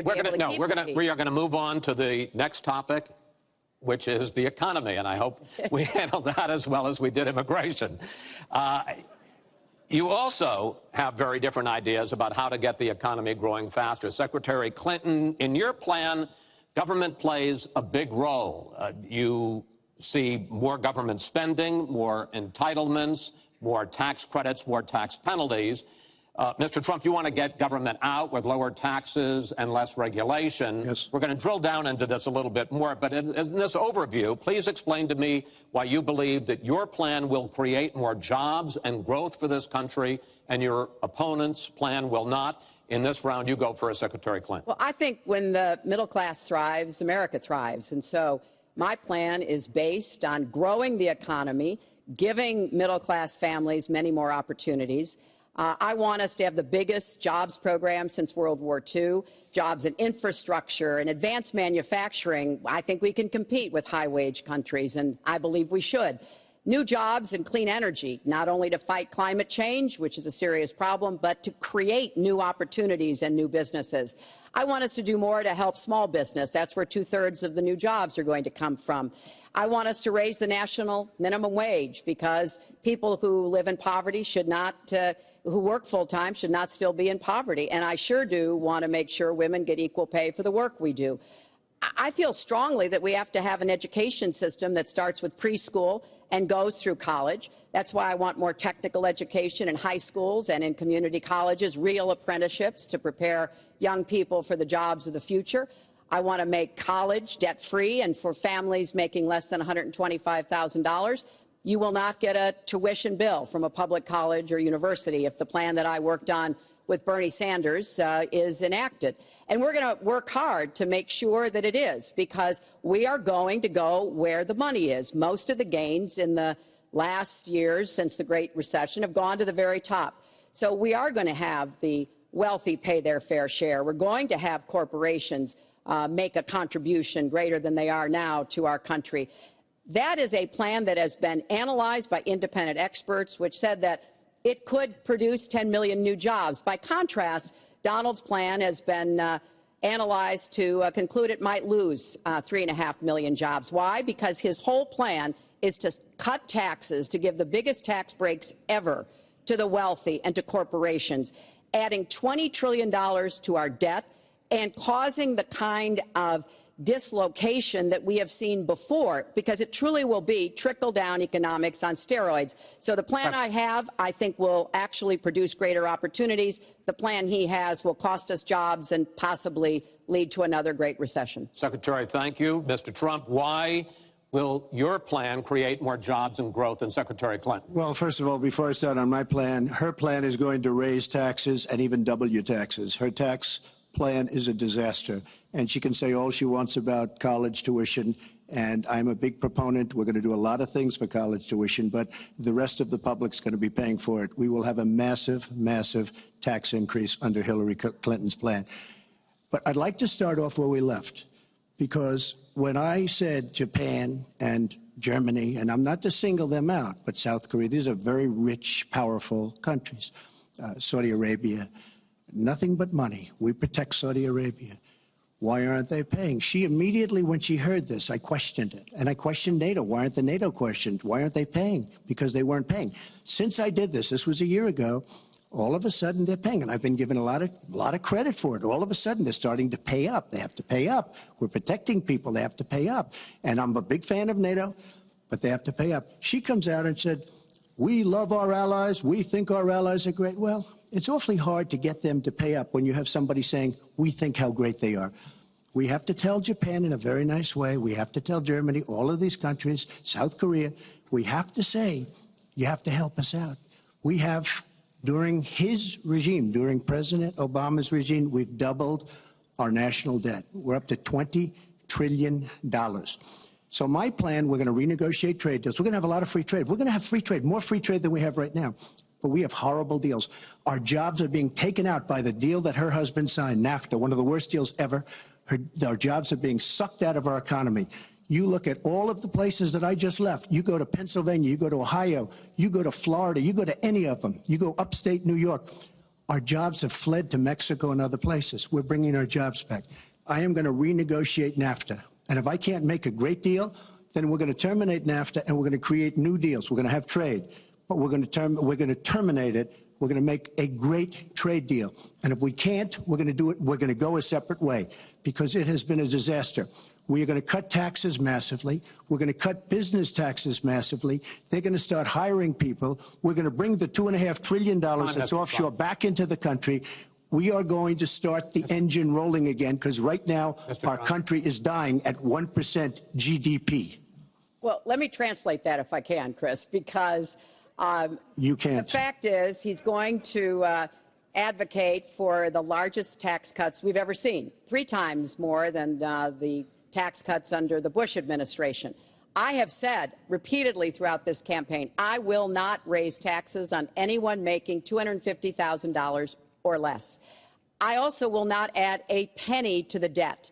We are going to move on to the next topic, which is the economy, and I hope we handle that as well as we did immigration. You also have very different ideas about how to get the economy growing faster. Secretary Clinton, in your plan, government plays a big role. You see more government spending, more entitlements, more tax credits, more tax penalties. Mr. Trump, you want to get government out with lower taxes and less regulation. Yes. We're going to drill down into this a little bit more, but in this overview, please explain to me why you believe that your plan will create more jobs and growth for this country and your opponent's plan will not. In this round, you go first, Secretary Clinton. Well, I think when the middle class thrives, America thrives. And so my plan is based on growing the economy, giving middle class families many more opportunities. I want us to have the biggest jobs program since World War II, jobs in infrastructure and advanced manufacturing. I think we can compete with high-wage countries, and I believe we should. New jobs and clean energy, not only to fight climate change, which is a serious problem, but to create new opportunities and new businesses. I want us to do more to help small business. That's where 2/3 of the new jobs are going to come from. I want us to raise the national minimum wage because people who live in poverty should not who work full-time should not still be in poverty. And I sure do want to make sure women get equal pay for the work we do. I feel strongly that we have to have an education system that starts with preschool and goes through college. That's why I want more technical education in high schools and in community colleges, real apprenticeships to prepare young people for the jobs of the future. I want to make college debt-free, and for families making less than $125,000, you will not get a tuition bill from a public college or university if the plan that I worked on with Bernie Sanders is enacted. And we're going to work hard to make sure that it is, because we are going to go where the money is. Most of the gains in the last years since the Great Recession have gone to the very top. So we are going to have the wealthy pay their fair share. We're going to have corporations make a contribution greater than they are now to our country. That is a plan that has been analyzed by independent experts, which said that it could produce 10 million new jobs. By contrast, Donald's plan has been analyzed to conclude it might lose 3.5 million jobs. Why? Because his whole plan is to cut taxes, to give the biggest tax breaks ever to the wealthy and to corporations, adding $20 trillion to our debt and causing the kind of dislocation that we have seen before, because it truly will be trickle-down economics on steroids. So the plan I have, I think, will actually produce greater opportunities. The plan he has will cost us jobs and possibly lead to another great recession. Secretary, thank you. Mr. Trump, why will your plan create more jobs and growth than Secretary Clinton? Well, first of all, before I start on my plan, her plan is going to raise taxes and even double your taxes. Her tax plan is a disaster, and she can say all she wants about college tuition, and I'm a big proponent. We're going to do a lot of things for college tuition, but the rest of the public's going to be paying for it. We will have a massive, massive tax increase under Hillary Clinton's plan. But I'd like to start off where we left, because when I said Japan and Germany, and I'm not to single them out, but South Korea, these are very rich, powerful countries. Saudi Arabia, nothing but money. We protect Saudi Arabia. Why aren't they paying? She immediately, when she heard this, I questioned it. And I questioned NATO. Why aren't the NATO questioned? Why aren't they paying? Because they weren't paying. Since I did this was a year ago, all of a sudden they're paying. And I've been given a lot of credit for it. All of a sudden they're starting to pay up. They have to pay up. We're protecting people. They have to pay up. And I'm a big fan of NATO, but they have to pay up. She comes out and said, we love our allies. We think our allies are great. Well, it's awfully hard to get them to pay up when you have somebody saying, we think how great they are. We have to tell Japan in a very nice way. We have to tell Germany, all of these countries, South Korea, we have to say, you have to help us out. We have, during his regime, during President Obama's regime, we've doubled our national debt. We're up to $20 trillion. So my plan, we're going to renegotiate trade deals. We're going to have a lot of free trade. We're going to have free trade, more free trade than we have right now. But we have horrible deals. Our jobs are being taken out by the deal that her husband signed, NAFTA, one of the worst deals ever. Our jobs are being sucked out of our economy. You look at all of the places that I just left. You go to Pennsylvania, you go to Ohio, you go to Florida, you go to any of them. You go upstate New York. Our jobs have fled to Mexico and other places. We're bringing our jobs back. I am going to renegotiate NAFTA. And if I can't make a great deal, then we're going to terminate NAFTA and we're going to create new deals. We're going to have trade, but we're going to terminate it. We're going to make a great trade deal. And if we can't, we're going to do it. We're going to go a separate way because it has been a disaster. We are going to cut taxes massively. We're going to cut business taxes massively. They're going to start hiring people. We're going to bring the $2.5 trillion that's offshore back into the country. We are going to start the engine rolling again because right now our country is dying at 1% GDP. Well, let me translate that if I can, Chris, because you can't. The fact is he's going to advocate for the largest tax cuts we've ever seen, 3 times more than the tax cuts under the Bush administration. I have said repeatedly throughout this campaign, I will not raise taxes on anyone making $250,000 or less. I also will not add a penny to the debt.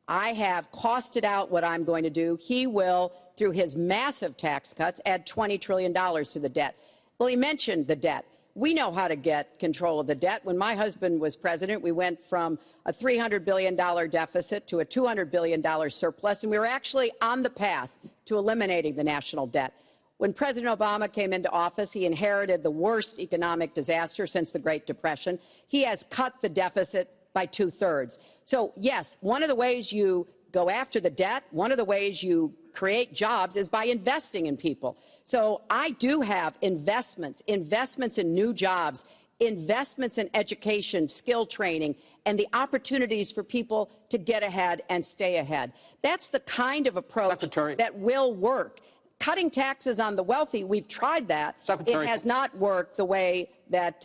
I have costed out what I'm going to do. He will, through his massive tax cuts, add $20 trillion to the debt. Well, he mentioned the debt. We know how to get control of the debt. When my husband was president, we went from a $300 billion deficit to a $200 billion surplus, and we were actually on the path to eliminating the national debt. When President Obama came into office, he inherited the worst economic disaster since the Great Depression. He has cut the deficit by 2/3. So, yes, one of the ways you go after the debt, one of the ways you create jobs is by investing in people. So I do have investments in new jobs, investments in education, skill training, and the opportunities for people to get ahead and stay ahead. That's the kind of approach that will work. Cutting taxes on the wealthy, we've tried that. It has not worked the way that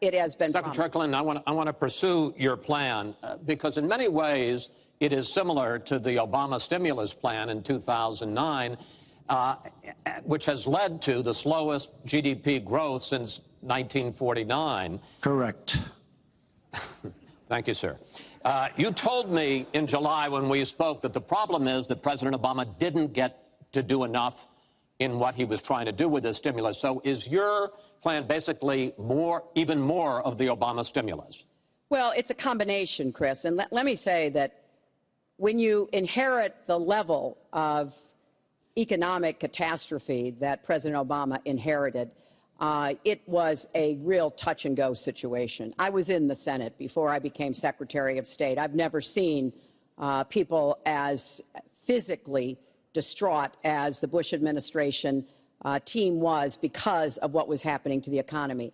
it has been promised. Secretary Clinton, I want to pursue your plan because in many ways it is similar to the Obama stimulus plan in 2009, which has led to the slowest GDP growth since 1949. Correct. Thank you, sir. You told me in July when we spoke that the problem is that President Obama didn't get to do enough in what he was trying to do with this stimulus. So is your plan basically even more of the Obama stimulus? Well, it's a combination, Chris. And let me say that when you inherit the level of economic catastrophe that President Obama inherited, it was a real touch-and-go situation. I was in the Senate before I became Secretary of State. I've never seen people as physically distraught as the Bush administration team was because of what was happening to the economy.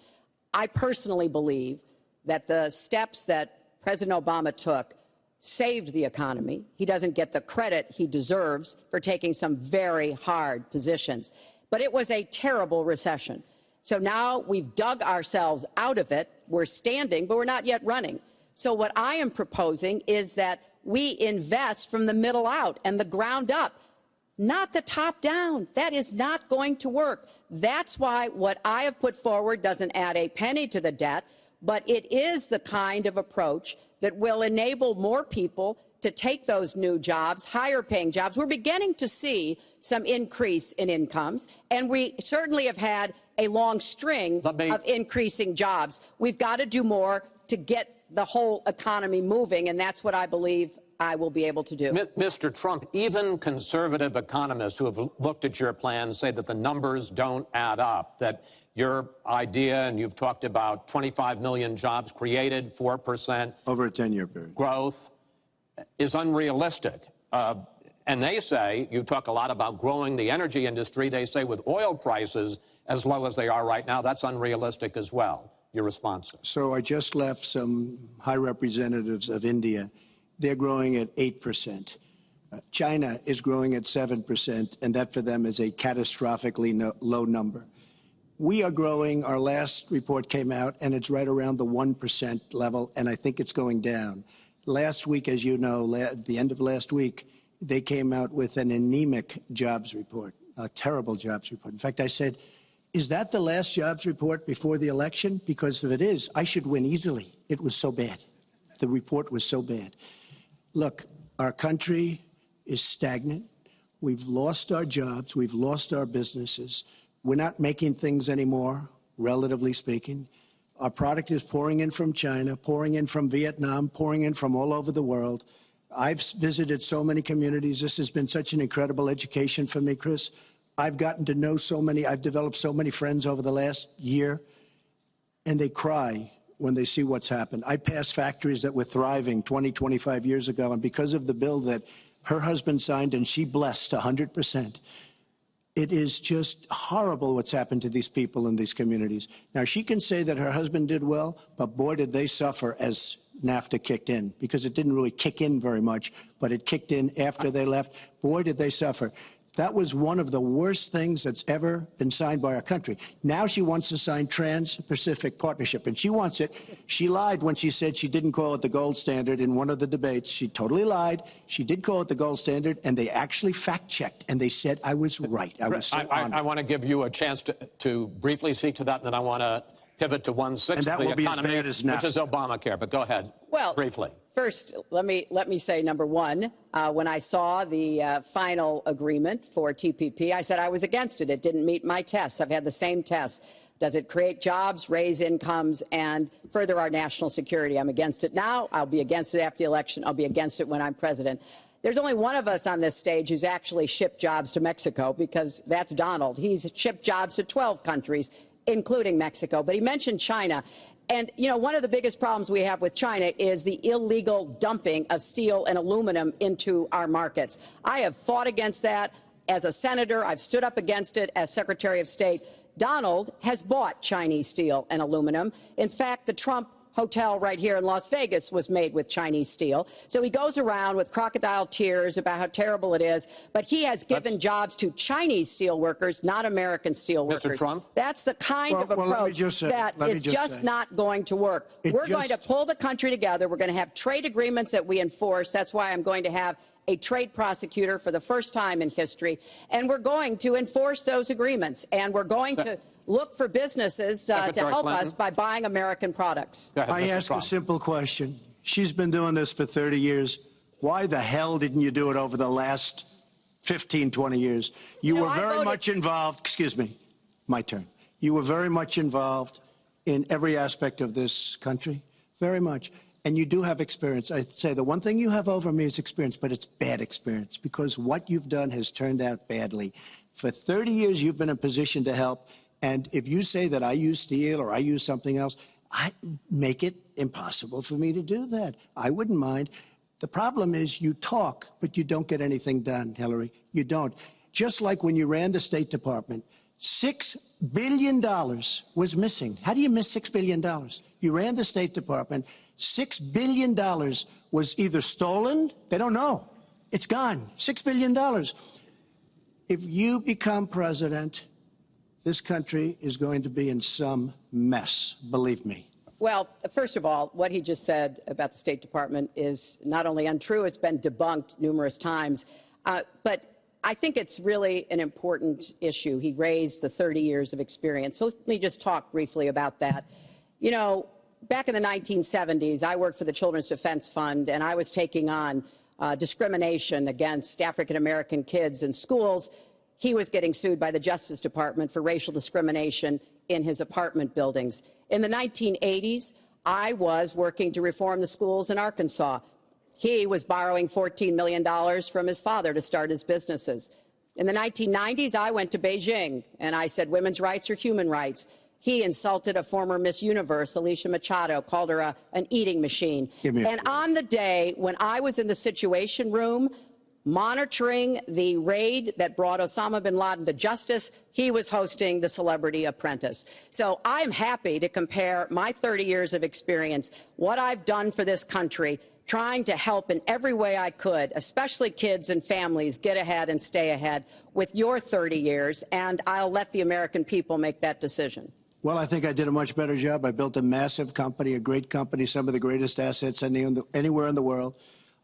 I personally believe that the steps that President Obama took saved the economy. He doesn't get the credit he deserves for taking some very hard positions. But it was a terrible recession. So now we've dug ourselves out of it. We're standing, but we're not yet running. So what I am proposing is that we invest from the middle out and the ground up, not the top down. That is not going to work. That's why what I have put forward doesn't add a penny to the debt, but it is the kind of approach that will enable more people to take those new jobs, higher paying jobs. We're beginning to see some increase in incomes, and we certainly have had a long string of increasing jobs. We've got to do more to get the whole economy moving, and that's what I believe I will be able to do. Mr. Trump, even conservative economists who have looked at your plan say that the numbers don't add up, that your idea, and you've talked about 25 million jobs created, 4% over a 10-year period growth, is unrealistic. And they say, you talk a lot about growing the energy industry, they say with oil prices as low as they are right now, that's unrealistic as well. Your response? So I just left some high representatives of India. They're growing at 8%. China is growing at 7%, and that for them is a catastrophically low number. We are growing. Our last report came out, and it's right around the 1% level, and I think it's going down. Last week, as you know, at the end of last week, they came out with an anemic jobs report, a terrible jobs report. In fact, I said, is that the last jobs report before the election? Because if it is, I should win easily. It was so bad. The report was so bad. Look, our country is stagnant. We've lost our jobs. We've lost our businesses. We're not making things anymore, relatively speaking. Our product is pouring in from China, pouring in from Vietnam, pouring in from all over the world. I've visited so many communities. This has been such an incredible education for me, Chris. I've gotten to know so many. I've developed so many friends over the last year, and they cry when they see what's happened. I passed factories that were thriving 20, 25 years ago, and because of the bill that her husband signed and she blessed 100%, it is just horrible what's happened to these people in these communities. Now, she can say that her husband did well, but boy, did they suffer as NAFTA kicked in, because it didn't really kick in very much, but it kicked in after they left. Boy, did they suffer. That was one of the worst things that's ever been signed by our country. Now she wants to sign Trans-Pacific Partnership, and she wants it. She lied when she said she didn't call it the gold standard in one of the debates. She totally lied. She did call it the gold standard, and they actually fact-checked, and they said I was right. I was so honored. I want to give you a chance to briefly speak to that, and then I want to pivot to 1/6 of the economy, which is Obamacare. But go ahead, briefly. First, let me say, number one, when I saw the final agreement for TPP, I said I was against it. It didn't meet my tests. I've had the same tests. Does it create jobs, raise incomes, and further our national security? I'm against it now. I'll be against it after the election. I'll be against it when I'm president. There's only one of us on this stage who's actually shipped jobs to Mexico, because that's Donald. He's shipped jobs to 12 countries, including Mexico. But he mentioned China. And, you know, one of the biggest problems we have with China is the illegal dumping of steel and aluminum into our markets. I have fought against that as a senator. I've stood up against it as Secretary of State. Donald has bought Chinese steel and aluminum. In fact, the Trump hotel right here in Las Vegas was made with Chinese steel. So he goes around with crocodile tears about how terrible it is, but he has given jobs to Chinese steel workers, not American steel workers. Mr. Trump? That's the kind of approach that is just not going to work. We're going to pull the country together. We're going to have trade agreements that we enforce. That's why I'm going to have a trade prosecutor for the first time in history, and we're going to enforce those agreements, and we're going to look for businesses to help us by buying American products. I ask a simple question. She's been doing this for 30 years. Why the hell didn't you do it over the last 15, 20 years? You were very much involved. Excuse me. My turn. You were very much involved in every aspect of this country. Very much. And you do have experience. I'd say the one thing you have over me is experience, but it's bad experience, because what you've done has turned out badly. For 30 years, you've been in a position to help. And if you say that I use steel or I use something else, I make it impossible for me to do that. I wouldn't mind. The problem is you talk, but you don't get anything done, Hillary. You don't. Just like when you ran the State Department, $6 billion was missing. How do you miss $6 billion? You ran the State Department. $6 billion was either stolen, they don't know. It's gone. $6 billion. If you become president, this country is going to be in some mess, believe me. Well, first of all, what he just said about the State Department is not only untrue, it's been debunked numerous times. But I think it's really an important issue. He raised the 30 years of experience. So let me just talk briefly about that. You know, back in the 1970s, I worked for the Children's Defense Fund, and I was taking on discrimination against African-American kids in schools. He was getting sued by the Justice Department for racial discrimination in his apartment buildings. In the 1980s, I was working to reform the schools in Arkansas. He was borrowing $14 million from his father to start his businesses. In the 1990s, I went to Beijing, and I said women's rights are human rights. He insulted a former Miss Universe, Alicia Machado, called her an eating machine. And on the day when I was in the Situation Room, monitoring the raid that brought Osama bin Laden to justice, he was hosting the Celebrity Apprentice. So I'm happy to compare my 30 years of experience, what I've done for this country, trying to help in every way I could, especially kids and families, get ahead and stay ahead, with your 30 years, and I'll let the American people make that decision. Well, I think I did a much better job. I built a massive company, a great company, some of the greatest assets anywhere in the world.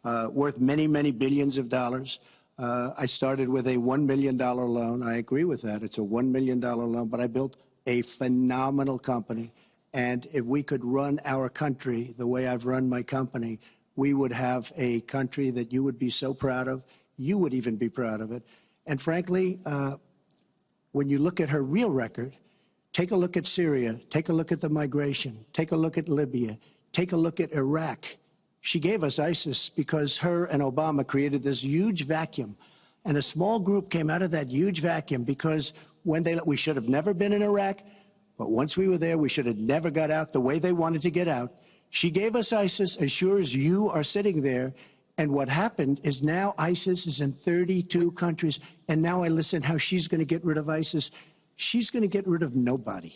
Worth many, many billions of dollars. I started with a $1 million loan. I agree with that. It's a $1 million loan, but I built a phenomenal company. And if we could run our country the way I've run my company, we would have a country that you would be so proud of. You would even be proud of it. And frankly, when you look at her real record, Take a look at Syria. Take a look at the migration. Take a look at Libya. Take a look at Iraq. She gave us ISIS because her and Obama created this huge vacuum. And a small group came out of that huge vacuum because we should have never been in Iraq, but once we were there, we should have never got out the way they wanted to get out. She gave us ISIS as sure as you are sitting there. And what happened is now ISIS is in 32 countries. And now I listen how she's going to get rid of ISIS. She's going to get rid of nobody.